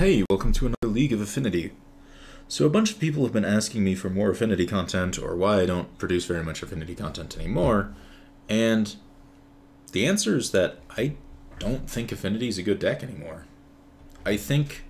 Hey, welcome to another League of Affinity. So a bunch of people have been asking me for more Affinity content, or why I don't produce very much Affinity content anymore, and the answer is that I don't think Affinity is a good deck anymore. I think,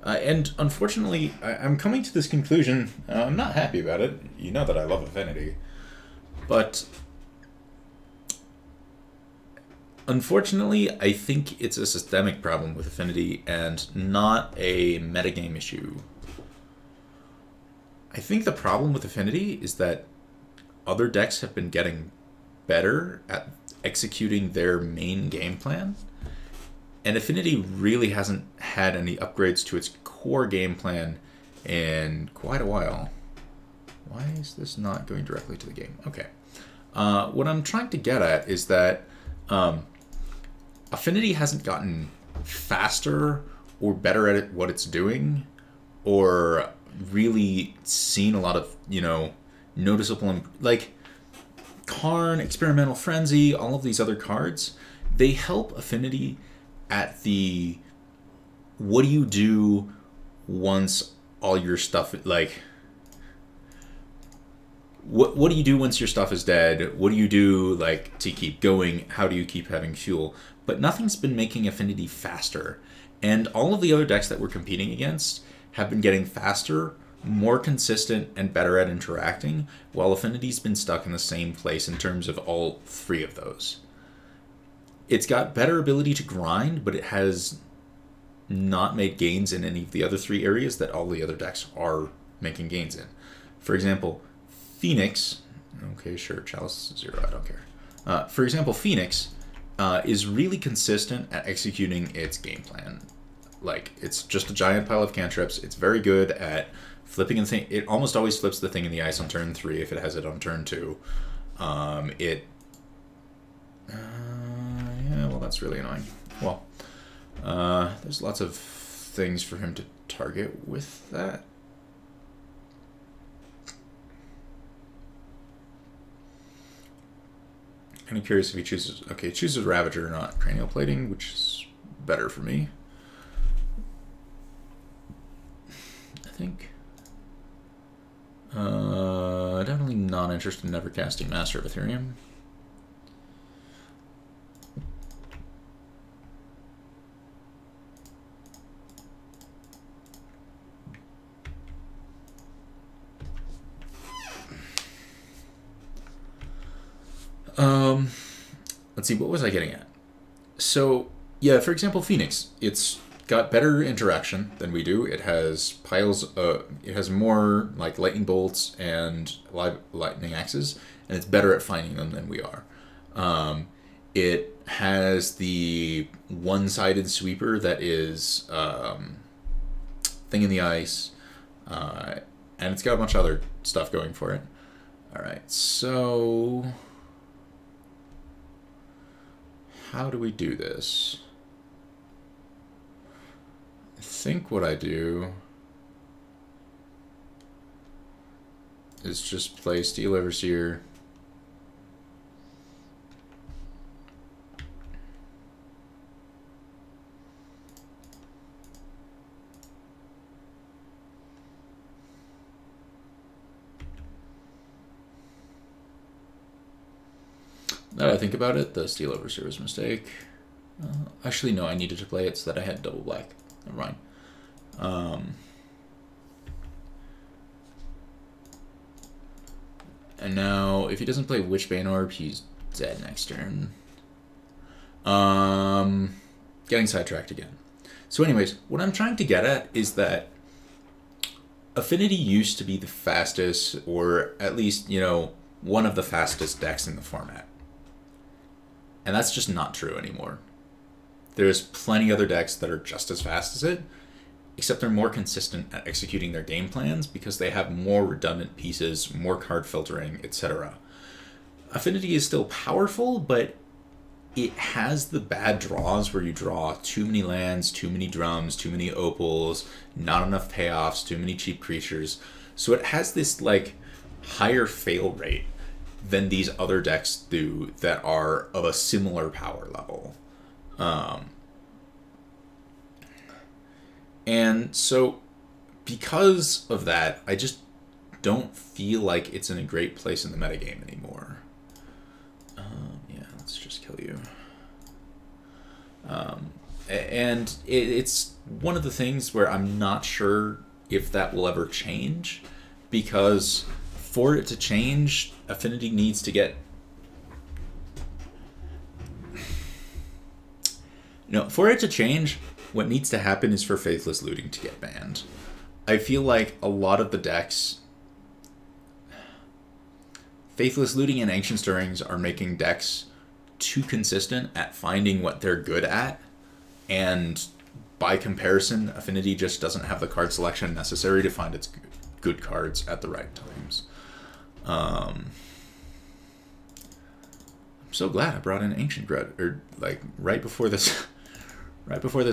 and unfortunately, I'm coming to this conclusion. I'm not happy about it. You know that I love Affinity, but unfortunately, I think it's a systemic problem with Affinity and not a metagame issue. I think the problem with Affinity is that other decks have been getting better at executing their main game plan, and Affinity really hasn't had any upgrades to its core game plan in quite a while. Why is this not going directly to the game? Okay. What I'm trying to get at is that Affinity hasn't gotten faster or better at what it's doing, or really seen a lot of, noticeable, like Karn, Experimental Frenzy, all of these other cards, they help Affinity at the what do you do once all your stuff, like, what do you do once your stuff is dead? What do you do, like, to keep going? How do you keep having fuel? But nothing's been making Affinity faster. And all of the other decks that we're competing against have been getting faster, more consistent, and better at interacting, while Affinity's been stuck in the same place in terms of all three of those. It's got better ability to grind, but it has not made gains in any of the other three areas that all the other decks are making gains in. For example, Phoenix, okay, sure, Chalice 0, I don't care. For example, Phoenix is really consistent at executing its game plan. Like, it's just a giant pile of cantrips. It's very good at flipping the thing. It almost always flips the thing in the ice on turn 3 if it has it on turn 2. Yeah, well, that's really annoying. Well, there's lots of things for him to target with that. Kind of curious if he chooses. Okay, chooses Ravager, not Cranial Plating, which is better for me, I think. Definitely not interested in ever casting Master of Ethereum. Let's see, what was I getting at? So, yeah, for example, Phoenix. It's got better interaction than we do. It has piles, it has more, like, lightning bolts and lightning axes, and it's better at finding them than we are. It has the one-sided sweeper that is Thing in the Ice, and it's got a bunch of other stuff going for it. Alright, so how do we do this? I think what I do is just play Steel Overseer. Now that I think about it, the Steel Overseer was a mistake. Actually, no, I needed to play it so that I had double black. Never mind. And now, if he doesn't play Witchbane Orb, he's dead next turn. Getting sidetracked again. So anyways, what I'm trying to get at is that Affinity used to be the fastest, or at least, one of the fastest decks in the format. And that's just not true anymore. There's plenty other decks that are just as fast as it, except they're more consistent at executing their game plans because they have more redundant pieces, more card filtering, etc. Affinity is still powerful, but it has the bad draws where you draw too many lands, too many drums, too many opals, not enough payoffs, too many cheap creatures. So it has this, like, higher fail rate than these other decks do that are of a similar power level. And so, because of that, I just don't feel like it's in a great place in the metagame anymore. Yeah, let's just kill you. And it's one of the things where I'm not sure if that will ever change, because for it to change, Affinity needs to get... No, for it to change, what needs to happen is for Faithless Looting to get banned. I feel like a lot of the decks... Faithless Looting and Ancient Stirrings are making decks too consistent at finding what they're good at, and by comparison, Affinity just doesn't have the card selection necessary to find its good cards at the right times. I'm so glad I brought in Ancient Grudge, or like right before this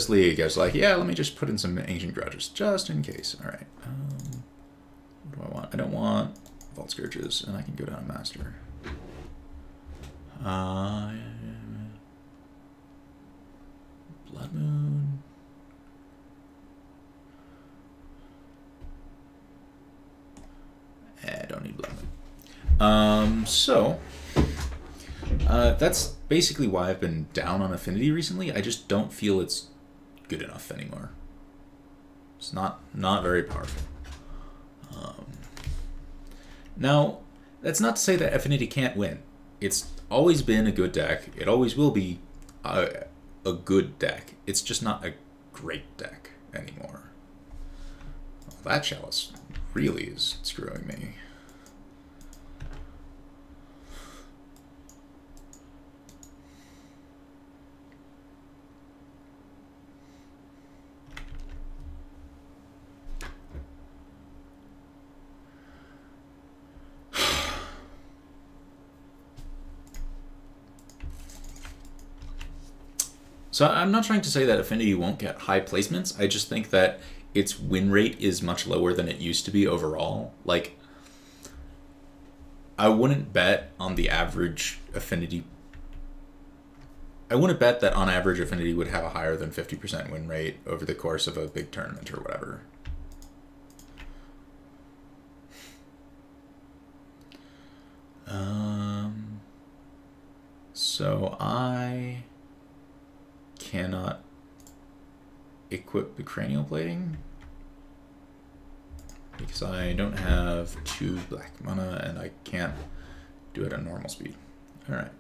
league. I was like, yeah, let me just put in some Ancient Grudges just in case. All right. What do I want? I don't want Vault Scourges, and I can go down Master. Blood Moon. I don't need Blood Moon. That's basically why I've been down on Affinity recently. I just don't feel it's good enough anymore. It's not very powerful. Now, that's not to say that Affinity can't win. It's always been a good deck. It always will be a good deck. It's just not a great deck anymore. Well, that Chalice really is screwing me. So I'm not trying to say that Affinity won't get high placements. I just think that its win rate is much lower than it used to be overall. Like, I wouldn't bet on the average Affinity. I wouldn't bet that on average Affinity would have a higher than 50% win rate over the course of a big tournament or whatever. So I cannot equip the cranial plating because I don't have 2 black mana and I can't do it at normal speed. All right.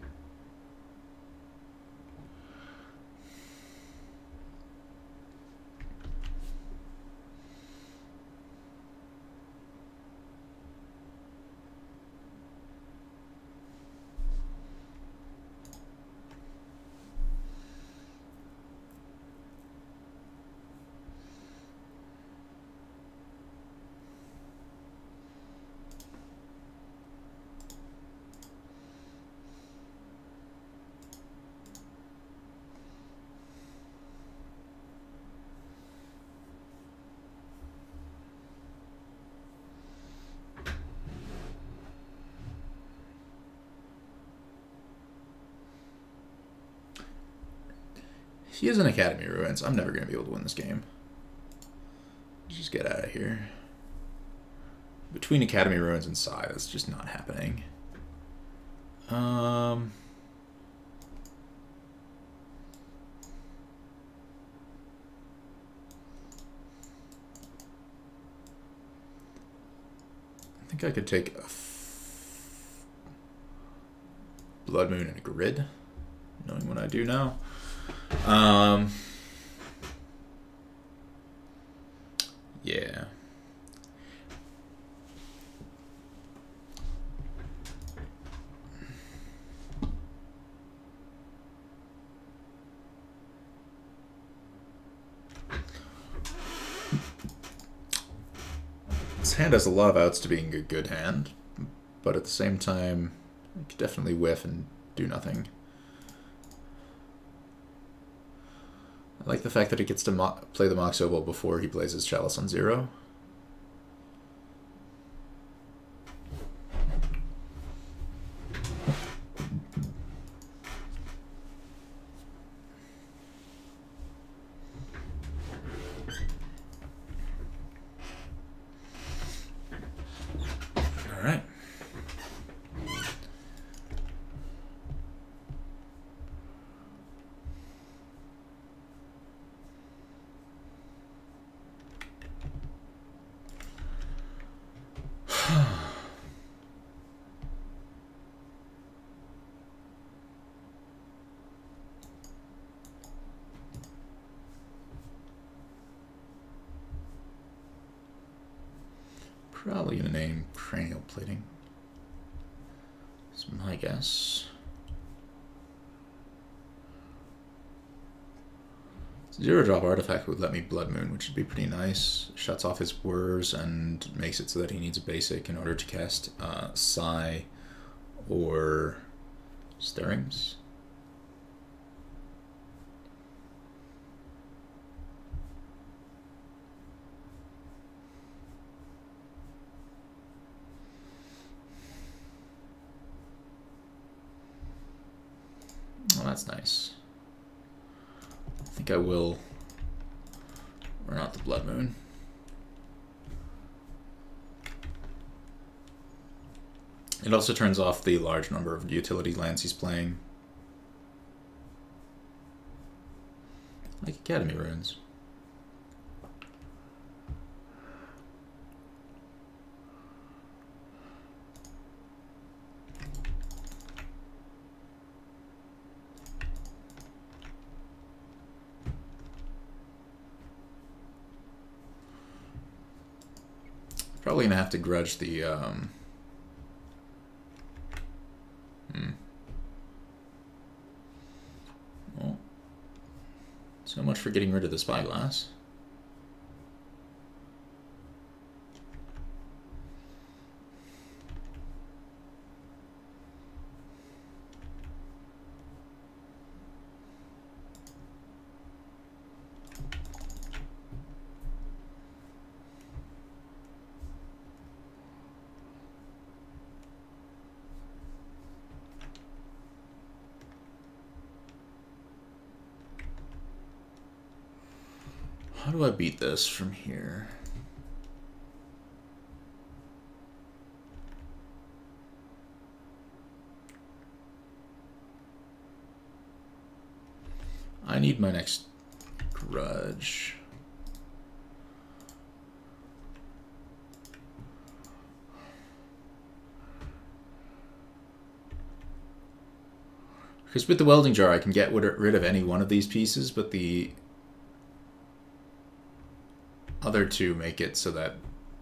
He is an Academy Ruins. I'm never going to be able to win this game. Just get out of here. Between Academy Ruins and Sai, that's just not happening. I think I could take a Blood Moon and a Grid, knowing what I do now. Yeah. This hand has a lot of outs to being a good hand, but at the same time, it could definitely whiff and do nothing. I like the fact that he gets to play the Mox Opal before he plays his Chalice on 0. Probably gonna name cranial plating. That's my guess. Zero drop artifact would let me Blood Moon, which would be pretty nice. Shuts off his whirs and makes it so that he needs a basic in order to cast Psy or Stirrings. Oh, that's nice. I think I will run out the Blood Moon. It also turns off the large number of utility lands he's playing. Like Academy Runes. Probably gonna have to grudge the Well, so much for getting rid of the Spyglass. How do I beat this from here? I need my next grudge. Because with the welding jar I can get rid of any one of these pieces, but the other two make it so that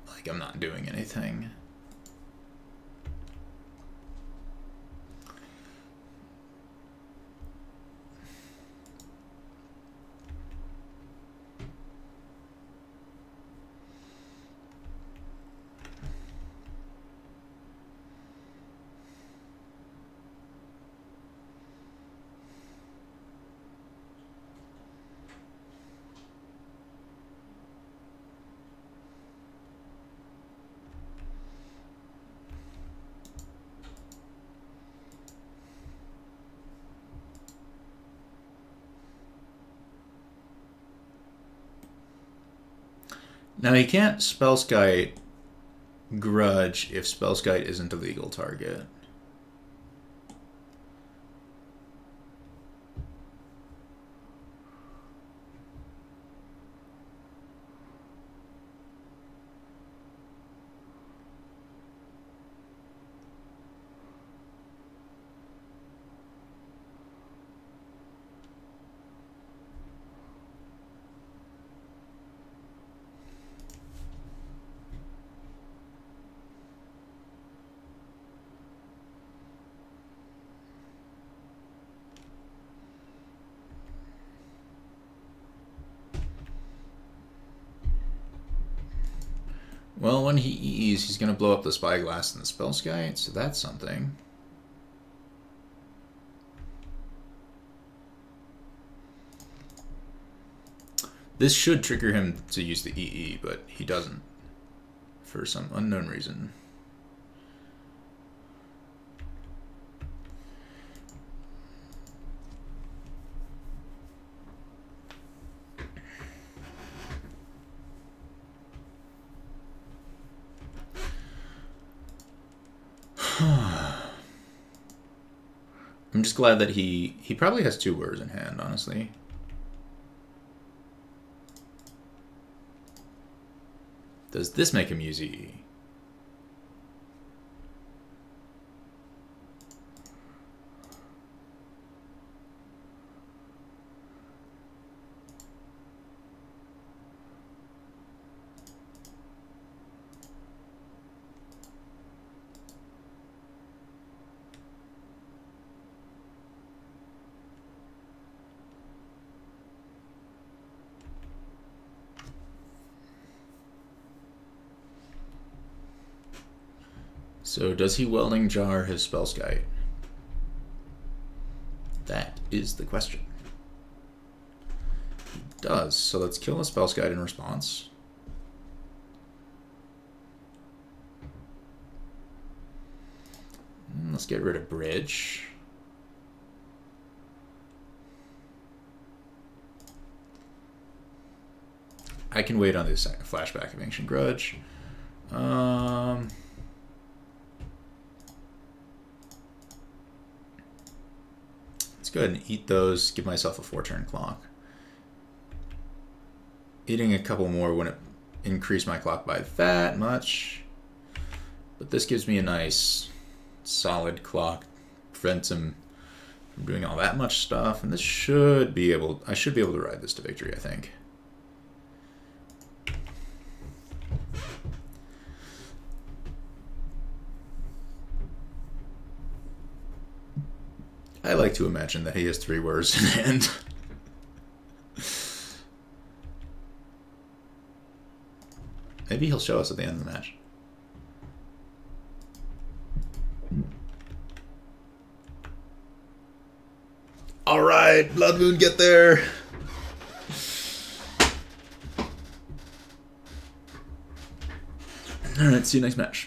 like I'm not doing anything. Now you can't Spellskite Grudge if Spellskite isn't a legal target. Well, when he E's, he's going to blow up the Spyglass and the Spellskite, so that's something. This should trigger him to use the EE, but he doesn't for some unknown reason. I'm just glad that he probably has 2 Whirs in hand, honestly. Does this make him use EE? So does he Welding Jar his Spellskite? That is the question. He does. So let's kill a Spellskite in response. Let's get rid of Bridge. I can wait on this flashback of Ancient Grudge. Let's go ahead and eat those, give myself a 4-turn clock. Eating a couple more wouldn't increase my clock by that much. But this gives me a nice solid clock. Prevents him from doing all that much stuff. And this should be able, I should be able to ride this to victory, I think. I like to imagine that he has 3 Whirs in hand. Maybe he'll show us at the end of the match. All right, Blood Moon, get there. All right, see you next match.